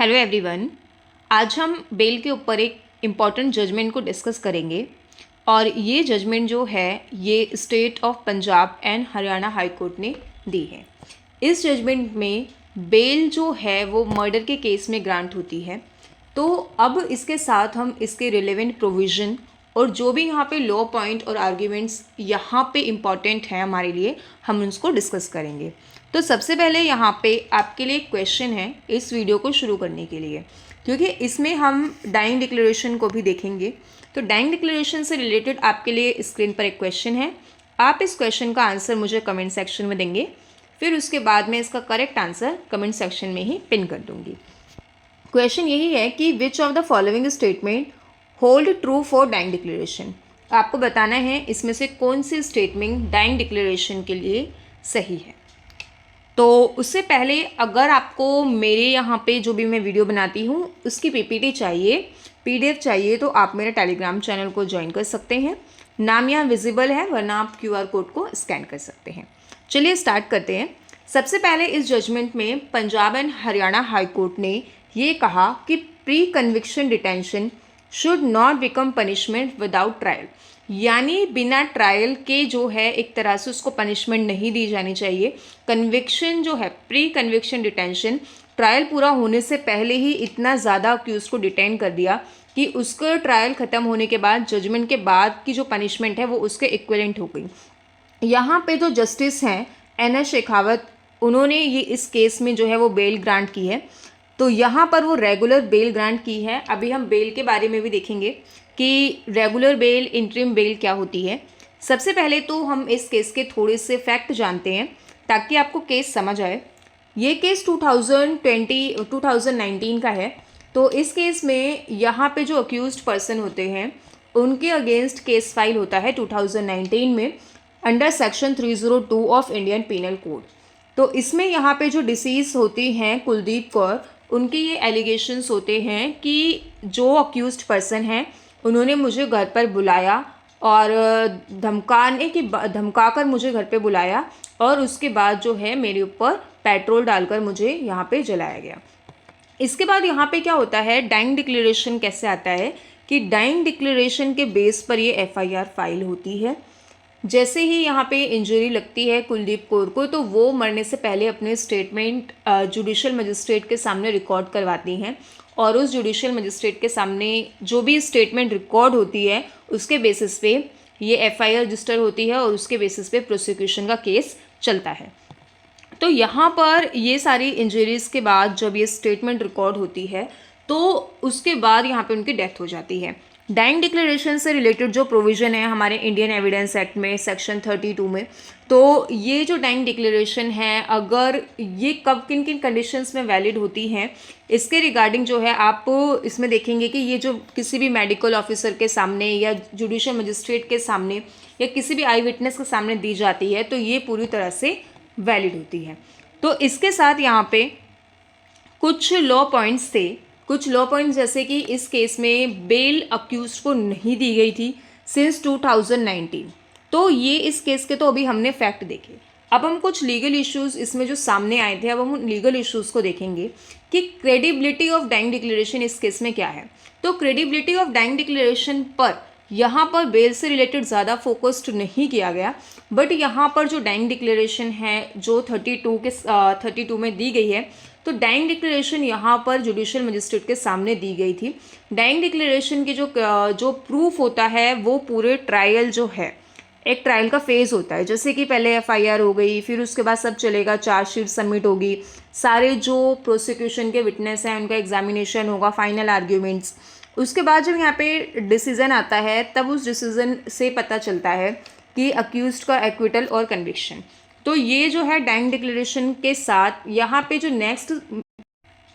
Hello everyone. आज हम bell के ऊपर एक इम्पॉर्टेंट जजमेंट को डिस्कस करेंगे और ये जजमेंट जो है ये state of Punjab and Haryana high court ने दी है। इस जजमेंट में बेल जो है वो मर्डर के केस में ग्रांट होती है। तो अब इसके साथ हम इसके रिलेवेंट प्रोविज़न और जो भी यहाँ पे लॉ पॉइंट और आर्ग्यूमेंट्स यहाँ पे इम्पॉर्टेंट हैं हमारे लिए, हम उसको डिस्कस करेंगे। तो सबसे पहले यहाँ पे आपके लिए एक क्वेश्चन है इस वीडियो को शुरू करने के लिए, क्योंकि इसमें हम डाइंग डिक्लेरेशन को भी देखेंगे। तो डाइंग डिक्लेरेशन से रिलेटेड आपके लिए स्क्रीन पर एक क्वेश्चन है। आप इस क्वेश्चन का आंसर मुझे कमेंट सेक्शन में देंगे, फिर उसके बाद मैं इसका करेक्ट आंसर कमेंट सेक्शन में ही पिन कर दूँगी। क्वेश्चन यही है कि which of the following statement hold true for dying declaration. आपको बताना है इसमें से कौन सी स्टेटमेंट डाइंग डिक्लेरेशन के लिए सही है। तो उससे पहले अगर आपको मेरे यहाँ पे जो भी मैं वीडियो बनाती हूँ उसकी पीपीटी चाहिए, पीडीएफ चाहिए, तो आप मेरे टेलीग्राम चैनल को ज्वाइन कर सकते हैं। नाम यहाँ विजिबल है, वरना आप क्यूआर कोड को स्कैन कर सकते हैं। चलिए स्टार्ट करते हैं। सबसे पहले इस जजमेंट में Punjab and Haryana high court ने ये कहा कि pre conviction detention should not become punishment without trial, यानी बिना ट्रायल के जो है एक तरह से उसको पनिशमेंट नहीं दी जानी चाहिए। कन्विक्शन जो है, प्री कन्विक्शन डिटेंशन, ट्रायल पूरा होने से पहले ही इतना ज़्यादा अक्यूज को डिटेन कर दिया कि उसका ट्रायल ख़त्म होने के बाद, जजमेंट के बाद की जो पनिशमेंट है वो उसके इक्विवेलेंट हो गई। यहाँ पे जो जस्टिस हैं एन.एस. शेखावत, उन्होंने ये इस केस में जो है वो बेल ग्रांट की है। तो यहाँ पर वो रेगुलर बेल ग्रांट की है। अभी हम बेल के बारे में भी देखेंगे कि रेगुलर बेल, इंटरिम बेल क्या होती है। सबसे पहले तो हम इस केस के थोड़े से फैक्ट जानते हैं ताकि आपको केस समझ आए। ये केस 2019 का है। तो इस केस में यहाँ पे जो अक्यूज्ड पर्सन होते हैं उनके अगेंस्ट केस फाइल होता है 2019 में under section 302 of Indian penal code. तो इसमें यहाँ पे जो डिसीज होती हैं कुलदीप कौर, उनके ये एलिगेशंस होते हैं कि जो अक्यूज्ड पर्सन हैं उन्होंने मुझे घर पर बुलाया और धमकाकर मुझे घर पे बुलाया और उसके बाद जो है मेरे ऊपर पेट्रोल डालकर मुझे यहाँ पे जलाया गया। इसके बाद यहाँ पे क्या होता है, डाइंग डिक्लेरेशन कैसे आता है कि डाइंग डिक्लेरेशन के बेस पर ये एफआईआर फाइल होती है। जैसे ही यहाँ पे इंजरी लगती है कुलदीप कौर को, तो वो मरने से पहले अपने स्टेटमेंट जुडिशियल मजिस्ट्रेट के सामने रिकॉर्ड करवाती हैं और उस जुडिशियल मजिस्ट्रेट के सामने जो भी स्टेटमेंट रिकॉर्ड होती है उसके बेसिस पे ये एफआईआर रजिस्टर होती है और उसके बेसिस पे प्रोसिक्यूशन का केस चलता है। तो यहाँ पर ये सारी इंजरीज़ के बाद जब ये स्टेटमेंट रिकॉर्ड होती है तो उसके बाद यहाँ पे उनकी डेथ हो जाती है। डाइंग डिक्लेरेशन से रिलेटेड जो प्रोविज़न है हमारे इंडियन एविडेंस एक्ट में सेक्शन 32 में, तो ये जो डाइंग डिक्लेरेशन है अगर ये कब किन किन कंडीशंस में वैलिड होती हैं इसके रिगार्डिंग जो है आप इसमें देखेंगे कि ये जो किसी भी मेडिकल ऑफिसर के सामने या जुडिशियल मजिस्ट्रेट के सामने या किसी भी आई विटनेस के सामने दी जाती है तो ये पूरी तरह से वैलिड होती है। तो इसके साथ यहाँ पे कुछ लॉ पॉइंट्स थे, कुछ लॉ पॉइंट्स जैसे कि इस केस में बेल अक्यूज को नहीं दी गई थी सिंस 2019। तो ये इस केस के तो अभी हमने फैक्ट देखे। अब हम कुछ लीगल इश्यूज इसमें जो सामने आए थे, अब हम उन लीगल इश्यूज को देखेंगे कि क्रेडिबिलिटी ऑफ डाइंग डिक्लेरेशन इस केस में क्या है। तो क्रेडिबिलिटी ऑफ डाइंग डिक्लेरेशन पर यहाँ पर बेल से रिलेटेड ज़्यादा फोकस्ड नहीं किया गया, बट यहाँ पर जो डाइंग डिक्लेरेशन है जो 32 में दी गई है, तो डाइंग डिक्लेरेशन यहाँ पर जुडिशियल मजिस्ट्रेट के सामने दी गई थी। डाइंग डिक्लेरेशन की जो प्रूफ होता है वो पूरे ट्रायल जो है, एक ट्रायल का फेज़ होता है। जैसे कि पहले एफआईआर हो गई, फिर उसके बाद सब चलेगा, चार्जशीट सबमिट होगी, सारे जो प्रोसिक्यूशन के विटनेस हैं उनका एग्जामिनेशन होगा, फाइनल आर्ग्यूमेंट्स। उसके बाद जब यहाँ पे डिसीज़न आता है तब उस डिसीज़न से पता चलता है कि अक्यूज्ड का एक्विटल और कन्विक्शन। तो ये जो है डाइंग डिक्लेरेशन के साथ यहाँ पे जो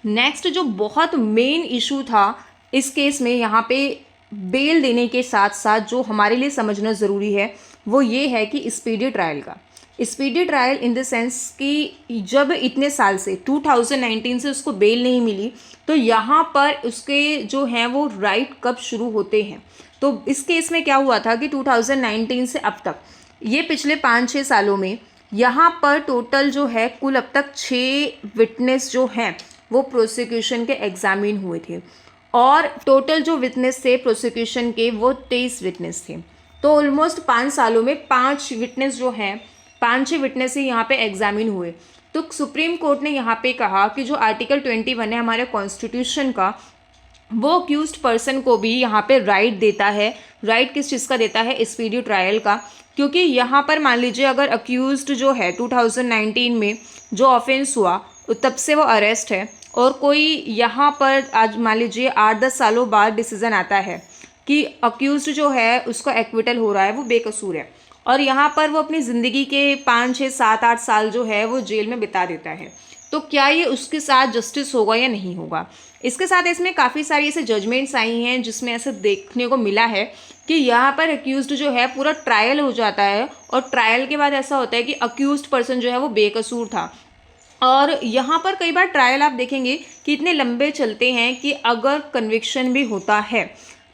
नेक्स्ट जो बहुत मेन इशू था इस केस में, यहाँ पे बेल देने के साथ साथ जो हमारे लिए समझना ज़रूरी है वो ये है कि स्पीडी ट्रायल का। Speedy trial in the sense कि जब इतने साल से 2019 से उसको बेल नहीं मिली, तो यहाँ पर उसके जो हैं वो राइट कब शुरू होते हैं। तो इस केस में क्या हुआ था कि 2019 से अब तक ये पिछले 5-6 सालों में यहाँ पर टोटल जो है कुल अब तक 6 विटनेस जो हैं वो प्रोसिक्यूशन के एग्जामिन हुए थे, और टोटल जो विटनेस थे प्रोसिक्यूशन के वो 23 विटनेस थे। तो ऑलमोस्ट 5 सालों में 5 विटनेस जो हैं, 5-6 विटनेस ही यहाँ पे एग्जामिन हुए। तो सुप्रीम कोर्ट ने यहाँ पे कहा कि जो आर्टिकल 21 है हमारे कॉन्स्टिट्यूशन का, वो अक्यूज्ड पर्सन को भी यहाँ पे राइट देता है। राइट किस चीज़ का देता है? स्पीडी ट्रायल का। क्योंकि यहाँ पर मान लीजिए अगर अक्यूज्ड जो है 2019 में जो ऑफेंस हुआ तब से वो अरेस्ट है, और कोई यहाँ पर आज मान लीजिए 8-10 सालों बाद डिसीजन आता है कि अक्यूज्ड जो है उसका एक्विटल हो रहा है, वो बेकसूर है, और यहाँ पर वो अपनी ज़िंदगी के 5-6-7-8 साल जो है वो जेल में बिता देता है, तो क्या ये उसके साथ जस्टिस होगा या नहीं होगा? इसके साथ इसमें काफ़ी सारी ऐसे जजमेंट्स आई हैं जिसमें ऐसे देखने को मिला है कि यहाँ पर अक्यूज्ड जो है पूरा ट्रायल हो जाता है, और ट्रायल के बाद ऐसा होता है कि अक्यूज्ड पर्सन जो है वो बेकसूर था। और यहाँ पर कई बार ट्रायल आप देखेंगे कि इतने लंबे चलते हैं कि अगर कन्विक्शन भी होता है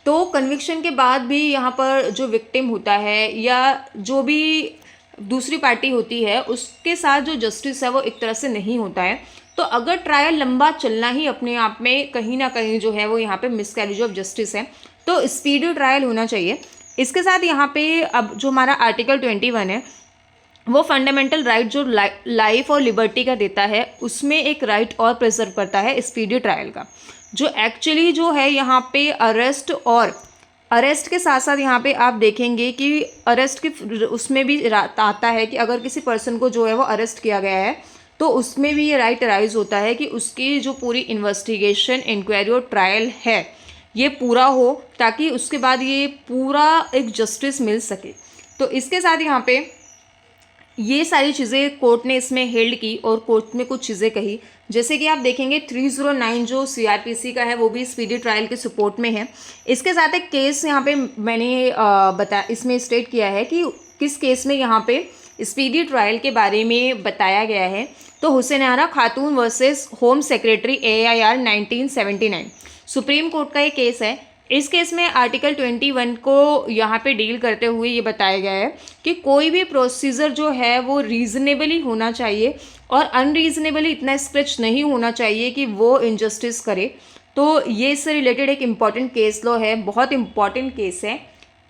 तो कन्विक्शन के बाद भी यहाँ पर जो विक्टिम होता है या जो भी दूसरी पार्टी होती है उसके साथ जो जस्टिस है वो एक तरह से नहीं होता है। तो अगर ट्रायल लंबा चलना ही अपने आप में कहीं ना कहीं जो है वो यहाँ पे मिसकैरेज ऑफ जस्टिस है, तो स्पीडी ट्रायल होना चाहिए। इसके साथ यहाँ पे अब जो हमारा आर्टिकल 21 है वो फंडामेंटल राइट जो लाइफ और लिबर्टी का देता है, उसमें एक राइट और प्रिजर्व करता है स्पीडी ट्रायल का, जो एक्चुअली जो है यहाँ पे अरेस्ट के साथ साथ यहाँ पे आप देखेंगे कि अरेस्ट के उसमें भी आता है कि अगर किसी पर्सन को जो है वो अरेस्ट किया गया है तो उसमें भी ये राइट राइज होता है कि उसकी जो पूरी इन्वेस्टिगेशन, इंक्वायरी और ट्रायल है ये पूरा हो, ताकि उसके बाद ये पूरा एक जस्टिस मिल सके। तो इसके साथ यहाँ पे ये सारी चीज़ें कोर्ट ने इसमें हेल्ड की, और कोर्ट में कुछ चीज़ें कही, जैसे कि आप देखेंगे 309 जो सीआरपीसी का है वो भी स्पीडी ट्रायल के सपोर्ट में है। इसके साथ एक केस यहाँ पे मैंने इसमें स्टेट किया है कि किस केस में यहाँ पे स्पीडी ट्रायल के बारे में बताया गया है। तो हुसैन आरा खातून versus home secretary AIR 1979 supreme court का ये केस है। इस केस में आर्टिकल 21 को यहाँ पे डील करते हुए ये बताया गया है कि कोई भी प्रोसीजर जो है वो रीजनेबली होना चाहिए और अनरीजनेबली इतना स्ट्रेच नहीं होना चाहिए कि वो इनजस्टिस करे। तो ये इससे रिलेटेड एक इम्पॉर्टेंट केस लॉ है, बहुत इंपॉर्टेंट केस है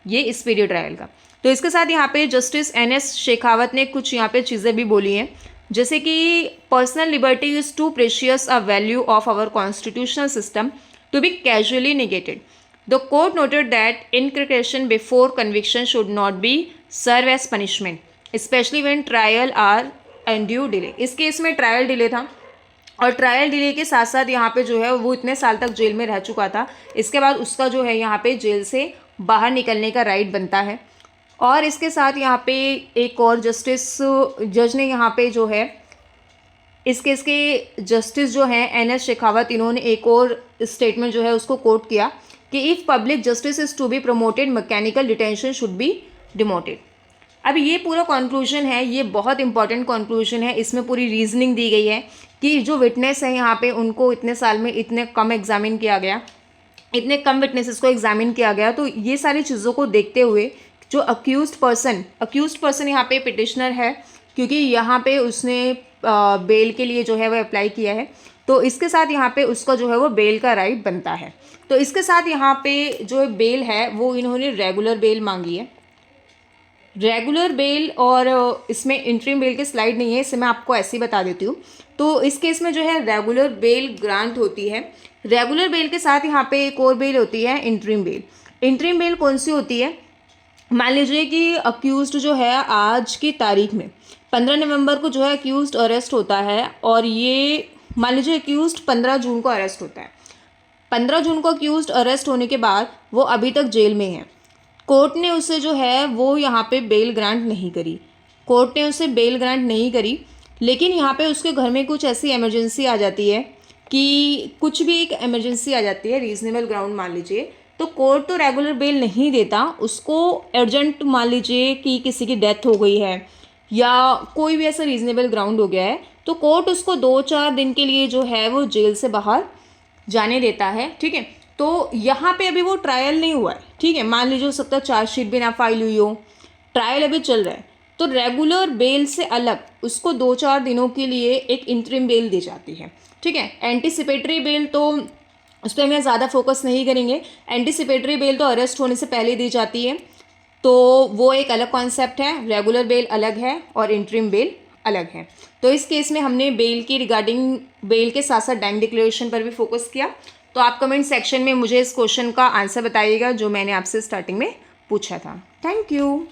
ये स्पीडी ट्रायल का। तो इसके साथ यहाँ पे जस्टिस NS शेखावत ने कुछ यहाँ पे चीज़ें भी बोली हैं, जैसे कि personal liberty is too precious a value of our constitutional system to be casually negated. The court noted that inculcation before conviction should not be served as punishment, especially when trial are undue delay. इस case में trial delay था, और trial delay के साथ साथ यहाँ पे जो है वो इतने साल तक जेल में रह चुका था, इसके बाद उसका जो है यहाँ पे जेल से बाहर निकलने का राइट बनता है। और इसके साथ यहाँ पे एक और जज ने यहाँ पे जो है इस केस के जस्टिस जो हैं NS शेखावत, इन्होंने एक और स्टेटमेंट जो है उसको कोट किया कि if public justice is to be promoted mechanical detention should be demoted. अब ये पूरा कंक्लूजन है, ये बहुत इंपॉर्टेंट कंक्लूजन है। इसमें पूरी रीजनिंग दी गई है कि जो विटनेस है यहाँ पे उनको इतने साल में इतने कम एग्जामिन किया गया, इतने कम विटनेसेस को एग्जामिन किया गया। तो ये सारी चीज़ों को देखते हुए जो अक्यूज्ड पर्सन यहाँ पे पिटिशनर है, क्योंकि यहाँ पे उसने बेल के लिए जो है वो अप्लाई किया है, तो इसके साथ यहाँ पे उसका जो है वो बेल का राइट बनता है। तो इसके साथ यहाँ पे जो बेल है वो इन्होंने रेगुलर बेल मांगी है, रेगुलर बेल, और इसमें इंटरिम बेल की स्लाइड नहीं है, इसे मैं आपको ऐसे ही बता देती हूँ। तो इस केस में जो है रेगुलर बेल ग्रांट होती है। रेगुलर बेल के साथ यहाँ पे एक और बेल होती है इंटरिम बेल। इंटरिम बेल कौन सी होती है? मान लीजिए कि अक्यूज्ड जो है आज की तारीख में 15 नवंबर को जो है अक्यूज्ड अरेस्ट होता है, और ये मान लीजिए अक्यूज्ड 15 जून को अरेस्ट होता है। 15 जून को अक्यूज्ड अरेस्ट होने के बाद वो अभी तक जेल में है। कोर्ट ने उसे जो है वो यहाँ पे बेल ग्रांट नहीं करी, कोर्ट ने उसे बेल ग्रांट नहीं करी, लेकिन यहाँ पे उसके घर में कुछ ऐसी इमरजेंसी आ जाती है कि कुछ भी एक इमरजेंसी आ जाती है, रीजनेबल ग्राउंड मान लीजिए, तो कोर्ट तो रेगुलर बेल नहीं देता उसको। अर्जेंट मान लीजिए कि किसी की डेथ हो गई है या कोई भी ऐसा रीजनेबल ग्राउंड हो गया है, तो कोर्ट उसको 2-4 दिन के लिए जो है वो जेल से बाहर जाने देता है। ठीक है, तो यहाँ पे अभी वो ट्रायल नहीं हुआ है। ठीक है, मान लीजिए हो सकता है चार्जशीट भी ना फाइल हुई हो, ट्रायल अभी चल रहा है, तो रेगुलर बेल से अलग उसको 2-4 दिनों के लिए एक इंटरिम बेल दी जाती है। ठीक है। एंटीसिपेटरी बेल तो उस पर मैं ज़्यादा फोकस नहीं करेंगे। एंटीसिपेटरी बेल तो अरेस्ट होने से पहले दी जाती है, तो वो एक अलग कॉन्सेप्ट है। रेगुलर बेल अलग है और इंटरिम बेल अलग है। तो इस केस में हमने बेल की रिगार्डिंग बेल के साथ साथ डाइंग डिक्लेरेशन पर भी फोकस किया। तो आप कमेंट सेक्शन में मुझे इस क्वेश्चन का आंसर बताइएगा जो मैंने आपसे स्टार्टिंग में पूछा था। Thank you.